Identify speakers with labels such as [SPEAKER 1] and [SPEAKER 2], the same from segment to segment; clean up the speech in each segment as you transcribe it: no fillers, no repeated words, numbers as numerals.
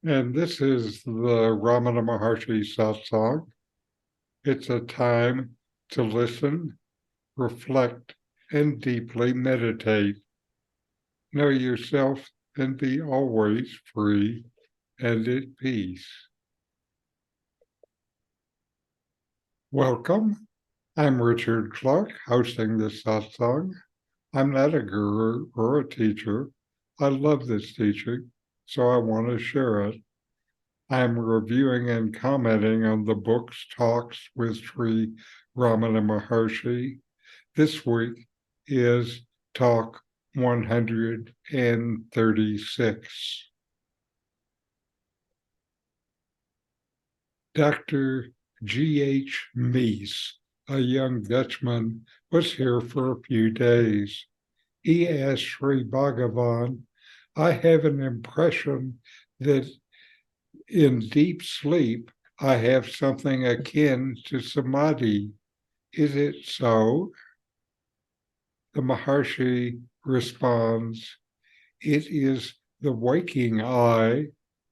[SPEAKER 1] And this is the Ramana Maharshi satsang. It's a time to listen, reflect, and deeply meditate. Know yourself and be always free and at peace. Welcome. I'm Richard Clarke, hosting this satsang. I'm not a guru or a teacher. I love this teaching, so I want to share it. I'm reviewing and commenting on the book's Talks with Sri Ramana Maharshi. This week is Talk 136. Dr. G.H. Mies, a young Dutchman, was here for a few days. He asked Sri Bhagavan, I have an impression that in deep sleep, I have something akin to Samadhi. Is it so? The Maharshi responds, it is the waking I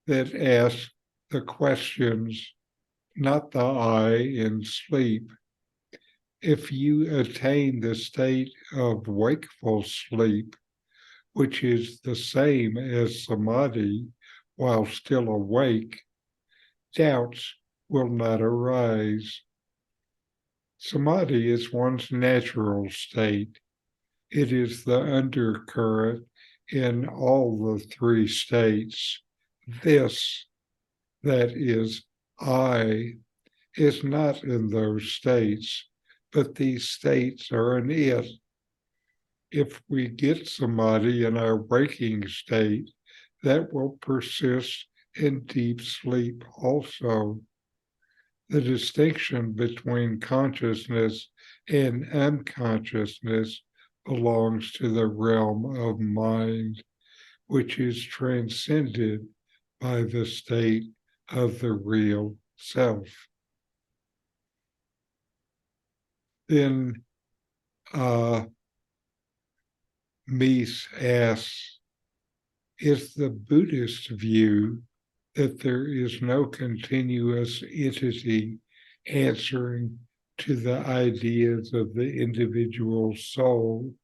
[SPEAKER 1] that asks the questions, not the I in sleep. If you attain the state of wakeful sleep, which is the same as Samadhi, while still awake, doubts will not arise. Samadhi is one's natural state. It is the undercurrent in all the three states. This, that is, I, is not in those states, but these states are in it. If we get Samadhi in our waking state, that will persist in deep sleep also. The distinction between consciousness and unconsciousness belongs to the realm of mind, which is transcended by the state of the real self. Then Mies asks, is the Buddhist view that there is no continuous entity answering to the ideas of the individual soul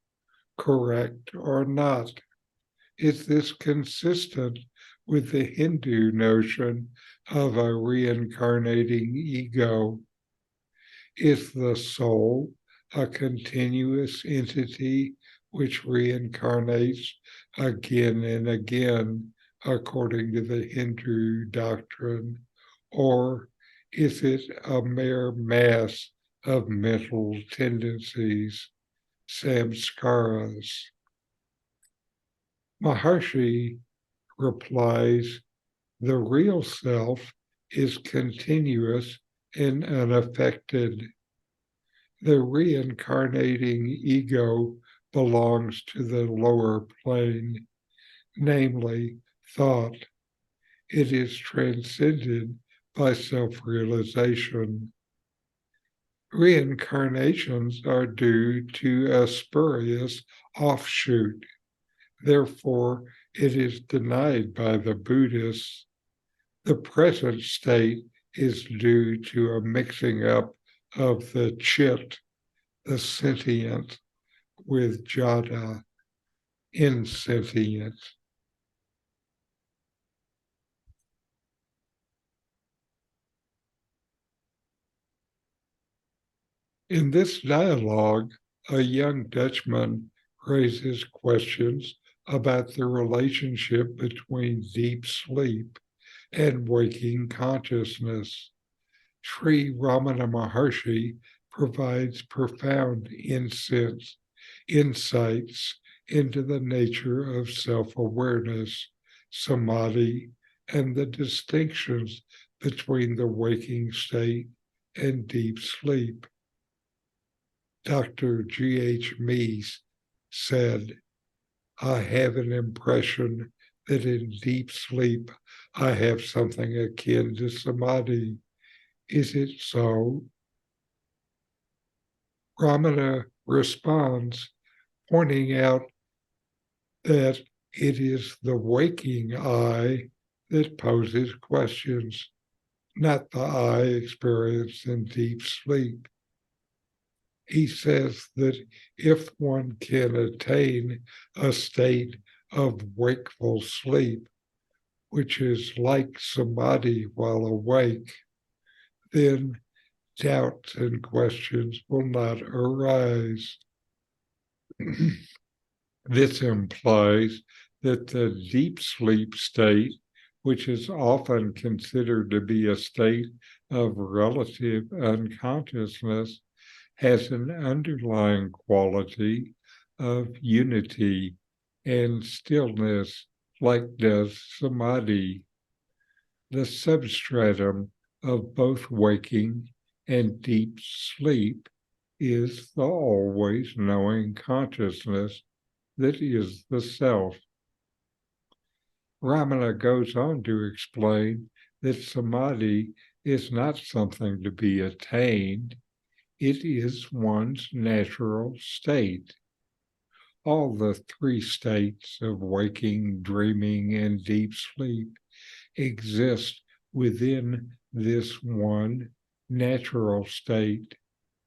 [SPEAKER 1] correct or not? Is this consistent with the Hindu notion of a reincarnating ego? Is the soul a continuous entity which reincarnates again and again according to the Hindu doctrine, or is it a mere mass of mental tendencies, samskaras? Maharshi replies, the real self is continuous and unaffected. The reincarnating ego belongs to the lower plane, namely thought. It is transcended by self-realization. Reincarnations are due to a spurious offshoot. Therefore, it is denied by the Buddhists. The present state is due to a mixing up of the chit, the sentient, with jada, insentient. In this dialogue, a young Dutchman raises questions about the relationship between deep sleep and waking consciousness. Sri Ramana Maharshi provides profound insights into the nature of self-awareness, samadhi, and the distinctions between the waking state and deep sleep. Dr. G.H. Mies said, I have an impression that in deep sleep I have something akin to samadhi. Is it so? Ramana responds, pointing out that it is the waking I that poses questions, not the I experience in deep sleep. He says that if one can attain a state of wakeful sleep, which is like samadhi while awake, then doubts and questions will not arise. This implies that the deep sleep state, which is often considered to be a state of relative unconsciousness, has an underlying quality of unity and stillness, like does samadhi. The substratum of both waking and deep sleep is the always knowing consciousness that is the self. Ramana goes on to explain that samadhi is not something to be attained, it is one's natural state. All the three states of waking, dreaming, and deep sleep exist within this one natural state,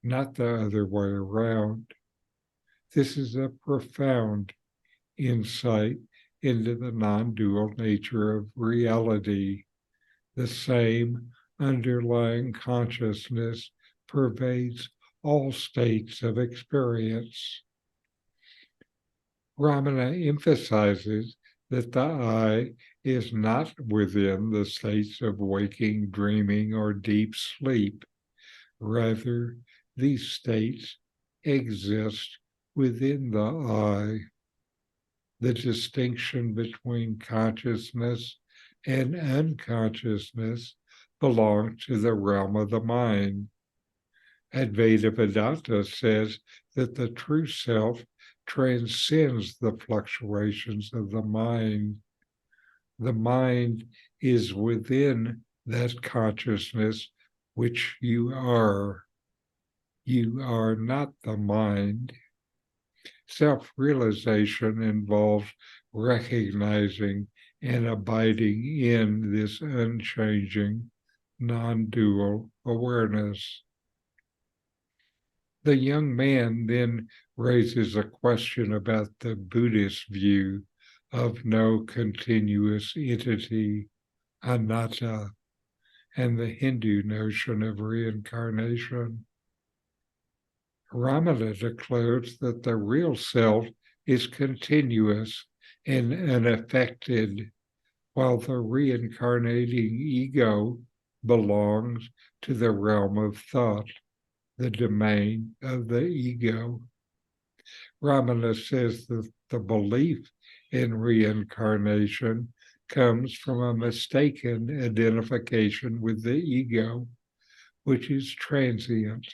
[SPEAKER 1] not the other way around. This is a profound insight into the non-dual nature of reality. The same underlying consciousness pervades all states of experience. Ramana emphasizes that the I is not within the states of waking, dreaming, or deep sleep. Rather, these states exist within the I. The distinction between consciousness and unconsciousness belong to the realm of the mind. Advaita Vedanta says that the true self transcends the fluctuations of the mind. The mind is within that consciousness which you are. You are not the mind. Self-realization involves recognizing and abiding in this unchanging, non-dual awareness. The young man then raises a question about the Buddhist view of no continuous entity, anatta, and the Hindu notion of reincarnation. Ramana declares that the real self is continuous and unaffected, while the reincarnating ego belongs to the realm of thought, the domain of the ego. Ramana says that the belief in reincarnation comes from a mistaken identification with the ego, which is transient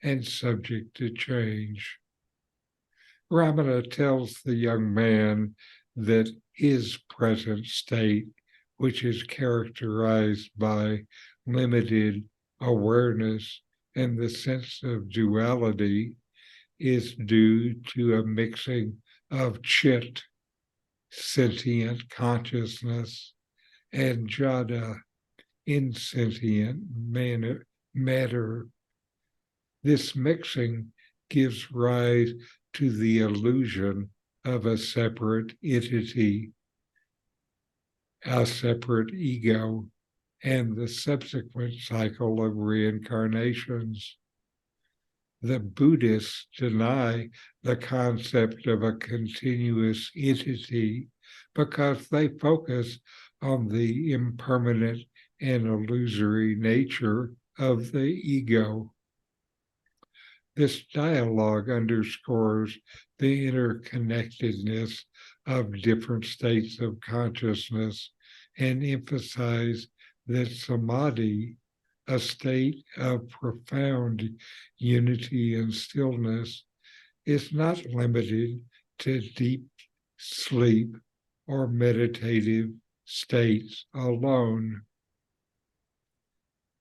[SPEAKER 1] and subject to change. Ramana tells the young man that his present state, which is characterized by limited awareness and the sense of duality, is due to a mixing of chit, sentient consciousness, and jada, insentient matter. This mixing gives rise to the illusion of a separate entity, a separate ego, and the subsequent cycle of reincarnations. The Buddhists deny the concept of a continuous entity because they focus on the impermanent and illusory nature of the ego. This dialogue underscores the interconnectedness of different states of consciousness and emphasizes that samadhi, a state of profound unity and stillness, is not limited to deep sleep or meditative states alone.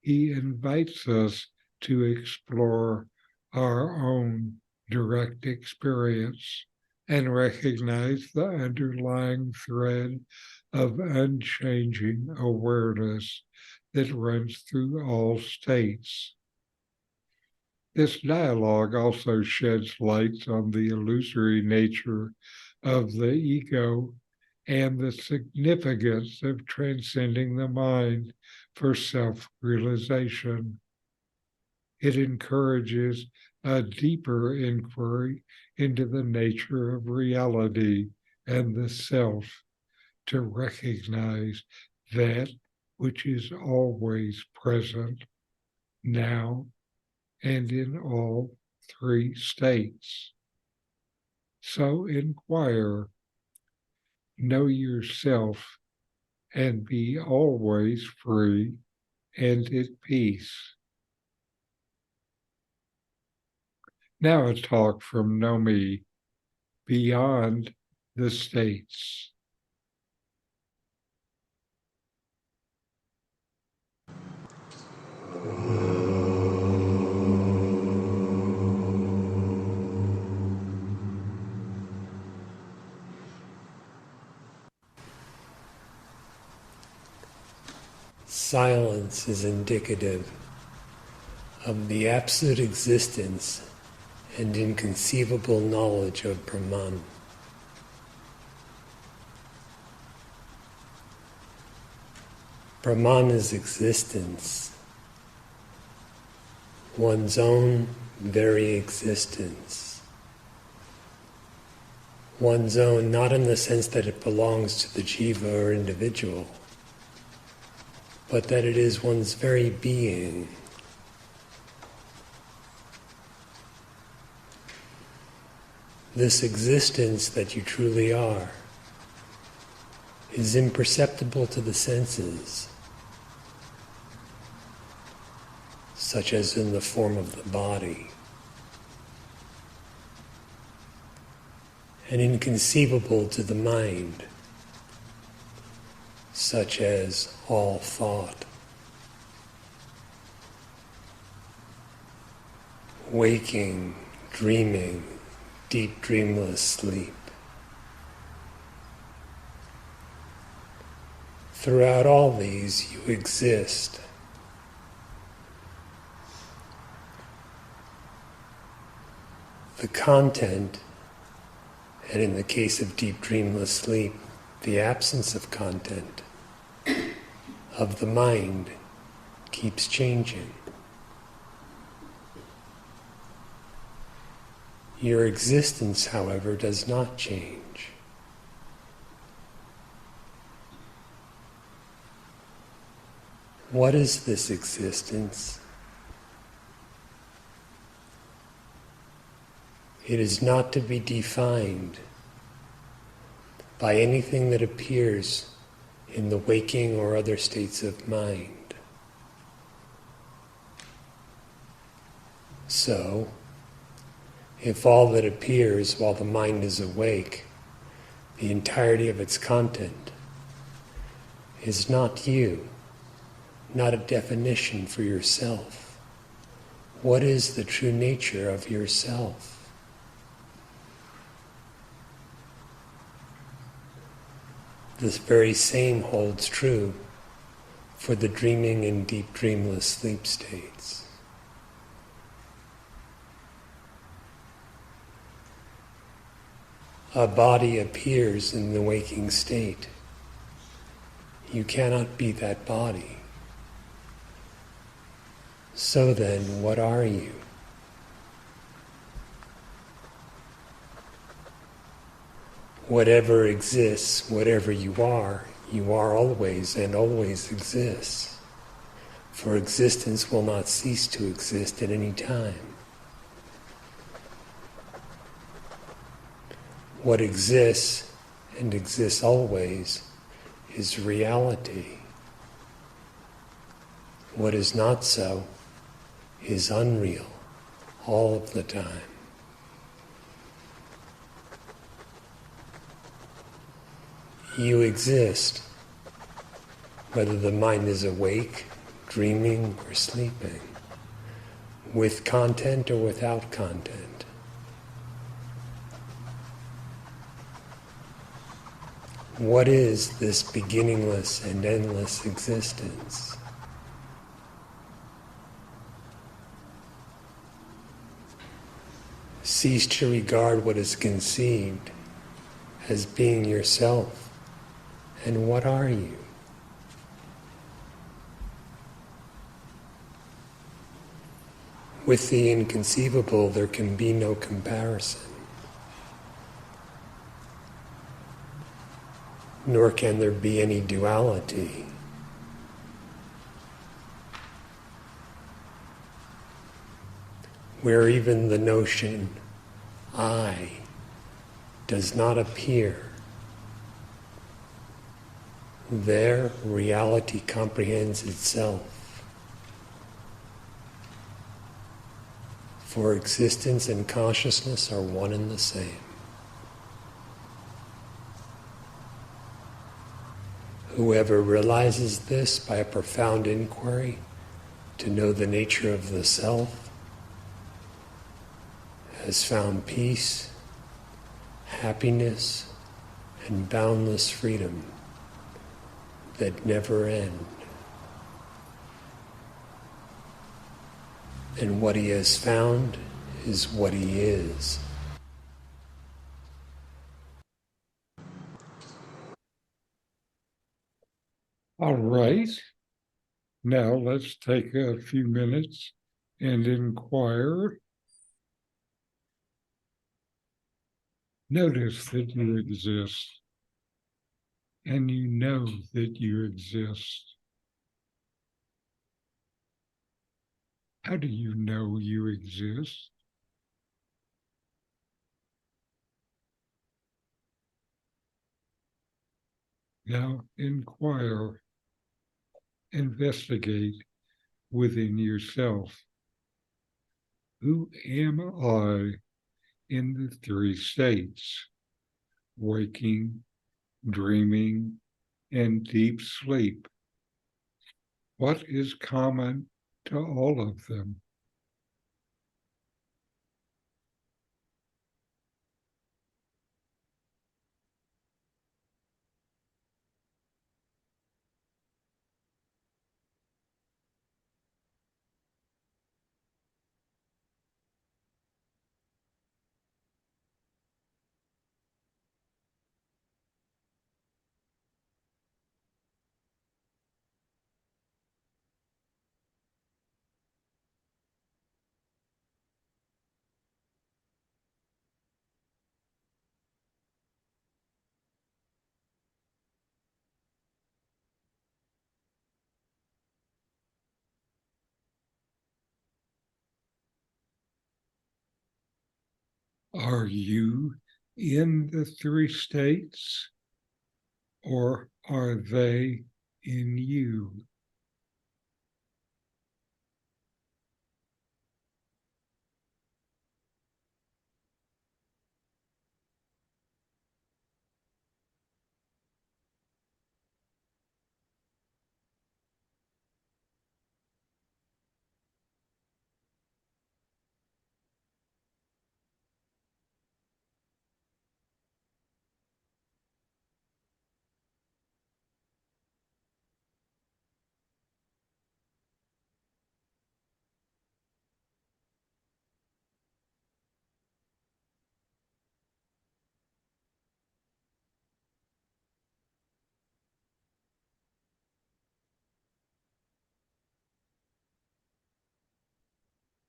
[SPEAKER 1] He invites us to explore our own direct experience and recognize the underlying thread of unchanging awareness that runs through all states. This dialogue also sheds light on the illusory nature of the ego and the significance of transcending the mind for self-realization. It encourages a deeper inquiry into the nature of reality and the self, to recognize that which is always present, now, and in all three states. So inquire, know yourself, and be always free and at peace. Now a talk from Nome, Beyond the States.
[SPEAKER 2] Silence is indicative of the absolute existence and inconceivable knowledge of Brahman. Brahman is existence, one's own very existence. One's own, not in the sense that it belongs to the jiva or individual, but that it is one's very being. This existence that you truly are is imperceptible to the senses, such as in the form of the body, and inconceivable to the mind, such as all thought. Waking, dreaming, deep dreamless sleep. Throughout all these, you exist. The content, and in the case of deep dreamless sleep, the absence of content of the mind keeps changing. Your existence, however, does not change. What is this existence? It is not to be defined by anything that appears in the waking or other states of mind. So, if all that appears while the mind is awake, the entirety of its content, is not you, not a definition for yourself, what is the true nature of yourself? This very same holds true for the dreaming and deep dreamless sleep states. A body appears in the waking state. You cannot be that body. So then, what are you? Whatever exists, whatever you are always and always exists. For existence will not cease to exist at any time. What exists and exists always is reality. What is not so is unreal all of the time. You exist, whether the mind is awake, dreaming, or sleeping, with content or without content. What is this beginningless and endless existence? Cease to regard what is conceived as being yourself. And what are you? With the inconceivable, there can be no comparison, nor can there be any duality. Where even the notion I does not appear, there reality comprehends itself. For existence and consciousness are one and the same. Whoever realizes this by a profound inquiry to know the nature of the self has found peace, happiness, and boundless freedom that never end. And what he has found is what he is.
[SPEAKER 1] All right. Now let's take a few minutes and inquire. Notice that you exist, and you know that you exist. How do you know you exist? Now inquire, investigate within yourself. Who am I in the three states? Waking, dreaming, and deep sleep. What is common to all of them? Are you in the three states, or are they in you?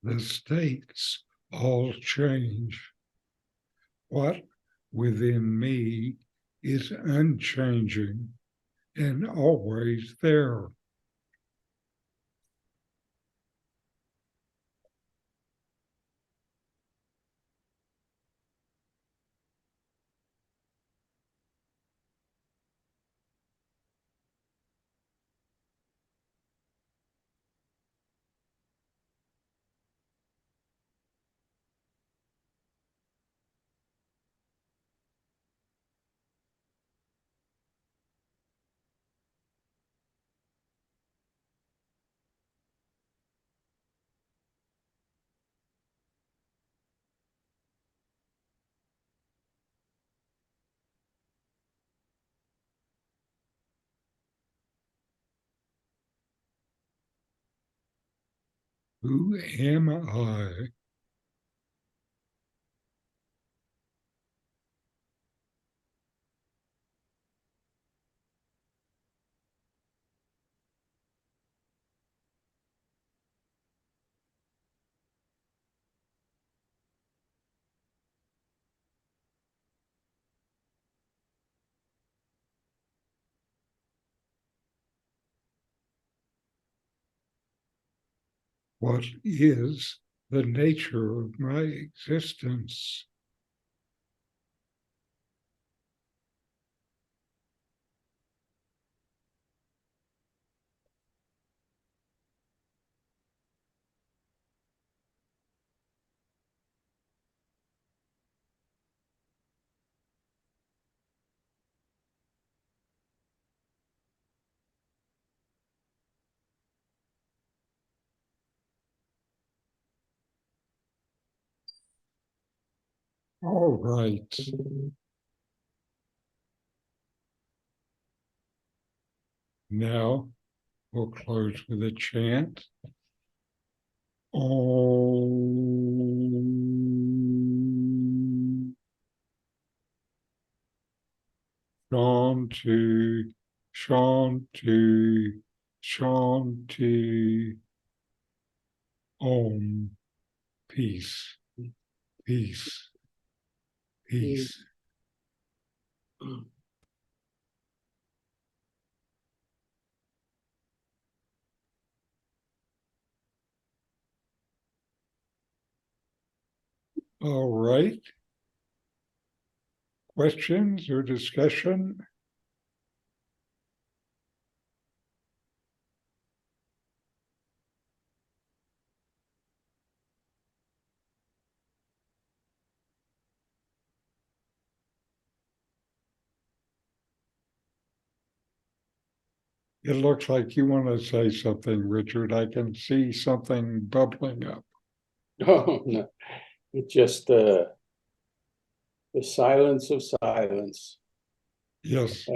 [SPEAKER 1] The states all change. What within me is unchanging and always there? Who am I? What is the nature of my existence? All right. Now we'll close with a chant. Om Shanti, Shanti, Shanti. Om. Peace, peace, peace. All right. Questions or discussion? It looks like you want to say something, Richard. I can see something bubbling up.
[SPEAKER 3] Oh, no. It's just the silence of silence.
[SPEAKER 1] Yes,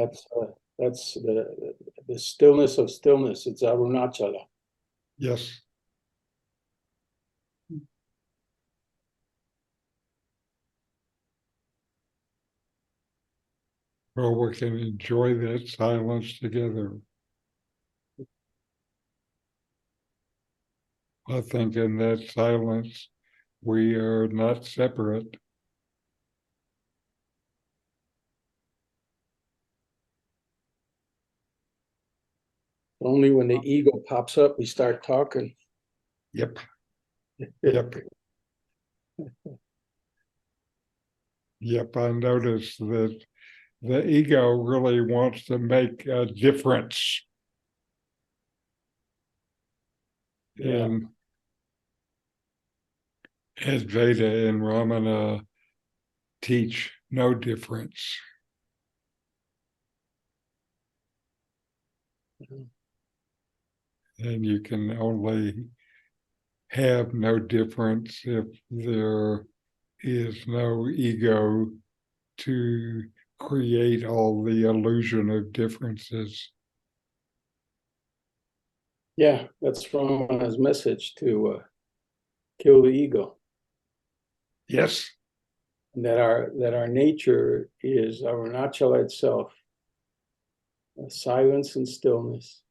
[SPEAKER 3] That's the stillness of stillness. It's Arunachala.
[SPEAKER 1] yes. Well, we can enjoy that silence together. I think in that silence, we are not separate.
[SPEAKER 3] Only when the ego pops up, we start talking.
[SPEAKER 1] Yep, yep. Yep, I noticed that the ego really wants to make a difference.
[SPEAKER 3] Yeah.
[SPEAKER 1] And Advaita and Ramana teach no difference. And you can only have no difference if there is no ego to create all the illusion of differences.
[SPEAKER 3] Yeah, that's Ramana's message, to kill the ego.
[SPEAKER 1] Yes,
[SPEAKER 3] And that our nature is Arunachala itself, silence and stillness.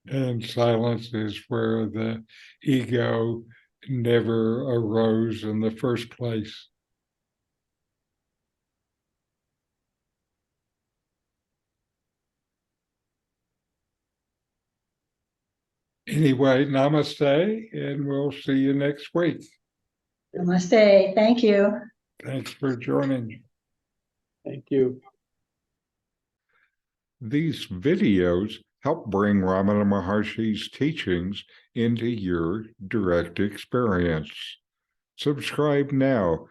[SPEAKER 1] and silence is where the ego never arose in the first place. Anyway, namaste, and we'll see you next week.
[SPEAKER 4] Namaste. Thank you.
[SPEAKER 1] Thanks for joining.
[SPEAKER 3] Thank you.
[SPEAKER 1] These videos help bring Ramana Maharshi's teachings into your direct experience. Subscribe now